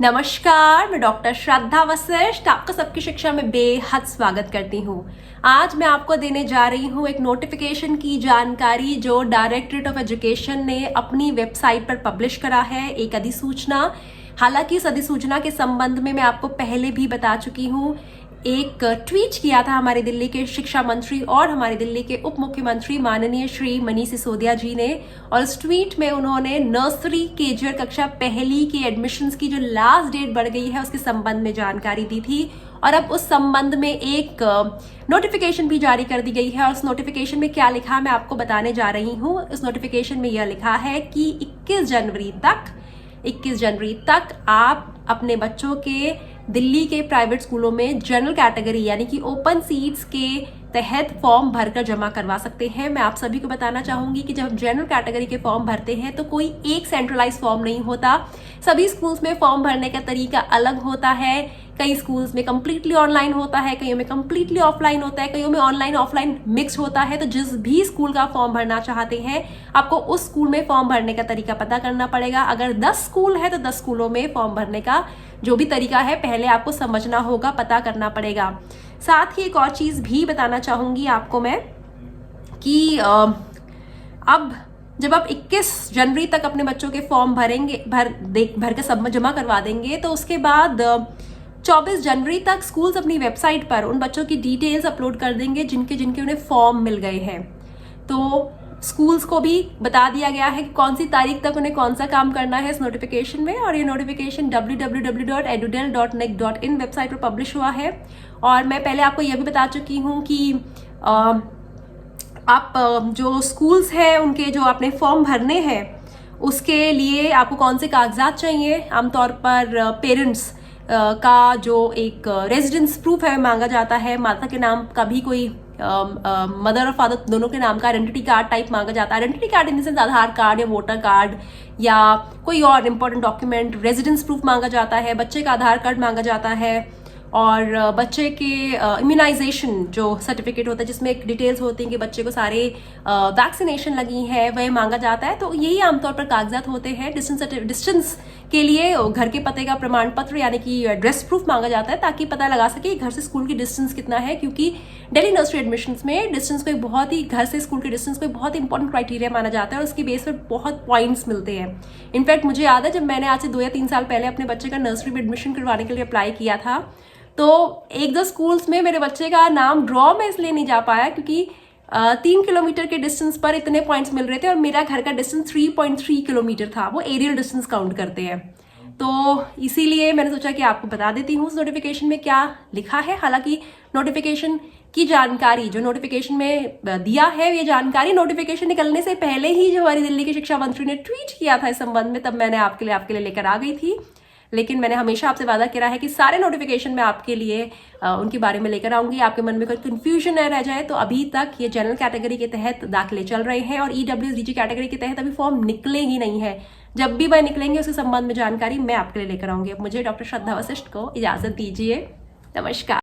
नमस्कार, मैं डॉक्टर श्रद्धा वशिष्ठ आपका सबकी शिक्षा में बेहद स्वागत करती हूँ। आज मैं आपको देने जा रही हूँ एक नोटिफिकेशन की जानकारी जो डायरेक्टरेट ऑफ एजुकेशन ने अपनी वेबसाइट पर पब्लिश करा है, एक अधिसूचना। हालांकि इस अधिसूचना के संबंध में मैं आपको पहले भी बता चुकी हूँ। एक ट्वीट किया था हमारे दिल्ली के शिक्षा मंत्री और हमारे दिल्ली के उप मुख्यमंत्री माननीय श्री मनीष सिसोदिया जी ने, और इस ट्वीट में उन्होंने नर्सरी केजी और कक्षा पहली के एडमिशन्स की जो लास्ट डेट बढ़ गई है उसके संबंध में जानकारी दी थी। और अब उस संबंध में एक नोटिफिकेशन भी जारी कर दी गई है, और उस नोटिफिकेशन में क्या लिखा मैं आपको बताने जा रही हूँ। इस नोटिफिकेशन में यह लिखा है कि 21 जनवरी तक आप अपने बच्चों के दिल्ली के प्राइवेट स्कूलों में जनरल कैटेगरी यानी कि ओपन सीट्स के तहत फॉर्म भरकर जमा करवा सकते हैं। मैं आप सभी को बताना चाहूंगी कि जब हम जनरल कैटेगरी के फॉर्म भरते हैं तो कोई एक सेंट्रलाइज फॉर्म नहीं होता। सभी स्कूल्स में फॉर्म भरने का तरीका अलग होता है। कई स्कूल्स में कंप्लीटली ऑनलाइन होता है, कईयों में कंप्लीटली ऑफलाइन होता है, कईयों में ऑनलाइन ऑफलाइन मिक्स होता है। तो जिस भी स्कूल का फॉर्म भरना चाहते हैं आपको उस स्कूल में फॉर्म भरने का तरीका पता करना पड़ेगा। अगर 10 स्कूल है तो 10 स्कूलों में फॉर्म भरने का जो भी तरीका है पहले आपको समझना होगा, पता करना पड़ेगा। साथ ही एक और चीज भी बताना चाहूंगी आपको मैं कि अब जब आप 21 जनवरी तक अपने बच्चों के फॉर्म भर के सब जमा करवा देंगे तो उसके बाद 24 जनवरी तक स्कूल्स अपनी वेबसाइट पर उन बच्चों की डिटेल्स अपलोड कर देंगे जिनके उन्हें फॉर्म मिल गए हैं। तो स्कूल्स को भी बता दिया गया है कि कौन सी तारीख तक उन्हें कौन सा काम करना है इस नोटिफिकेशन में, और ये नोटिफिकेशन www.edudel.nic.in वेबसाइट पर पब्लिश हुआ है। और मैं पहले आपको यह भी बता चुकी हूँ कि आप जो स्कूल्स हैं उनके जो अपने फॉर्म भरने हैं उसके लिए आपको कौन से कागजात चाहिए। आमतौर पर पेरेंट्स का जो एक रेजिडेंस प्रूफ है मांगा जाता है, माता के नाम का भी कोई मदर और फादर दोनों के नाम का आइडेंटिटी कार्ड टाइप मांगा जाता है। Identity card in the sense Aadhaar card या वोटर कार्ड या कोई और इंपॉर्टेंट डॉक्यूमेंट, रेजिडेंस प्रूफ मांगा जाता है, बच्चे का आधार कार्ड मांगा जाता है, और बच्चे के इम्यूनाइजेशन जो सर्टिफिकेट होता है जिसमें एक डिटेल्स होती हैं कि बच्चे को सारे वैक्सीनेशन लगी है वह मांगा जाता है। तो यही आमतौर पर कागजात होते हैं। डिस्टेंस के लिए घर के पते का प्रमाण पत्र यानी कि एड्रेस प्रूफ मांगा जाता है ताकि पता लगा सके घर से स्कूल की डिस्टेंस कितना है, क्योंकि दिल्ली नर्सरी एडमिशन्स में डिस्टेंस को बहुत ही घर से स्कूल के डिस्टेंस को बहुत इंपॉर्टेंट क्राइटेरिया माना जाता है और उसकी बेस पर बहुत पॉइंट्स मिलते हैं। इनफैक्ट मुझे याद है जब मैंने आज से 2 या 3 साल पहले अपने बच्चे का नर्सरी में एडमिशन करवाने के लिए अप्लाई किया था तो 1-2 स्कूल्स में मेरे बच्चे का नाम ड्रॉ में इसलिए नहीं जा पाया क्योंकि 3 किलोमीटर के डिस्टेंस पर इतने पॉइंट्स मिल रहे थे और मेरा घर का डिस्टेंस 3.3 किलोमीटर था। वो एरियल डिस्टेंस काउंट करते हैं, तो इसीलिए मैंने सोचा कि आपको बता देती हूँ उस नोटिफिकेशन में क्या लिखा है। हालांकि नोटिफिकेशन की जानकारी जो नोटिफिकेशन में दिया है, ये जानकारी नोटिफिकेशन निकलने से पहले ही जो हमारी दिल्ली के शिक्षा मंत्री ने ट्वीट किया था इस संबंध में, तब मैंने आपके लिए लेकर आ गई थी। लेकिन मैंने हमेशा आपसे वादा किया है कि सारे नोटिफिकेशन मैं आपके लिए उनके बारे में लेकर आऊंगी। आपके मन में कोई कंफ्यूजन न रह जाए तो अभी तक ये जनरल कैटेगरी के तहत दाखिले चल रहे हैं और EWS कैटेगरी के तहत अभी फॉर्म निकले ही नहीं है। जब भी वह निकलेंगे उसके संबंध में जानकारी मैं आपके लिए लेकर आऊंगी। अब मुझे डॉक्टर श्रद्धा वशिष्ठ को इजाजत दीजिए। नमस्कार।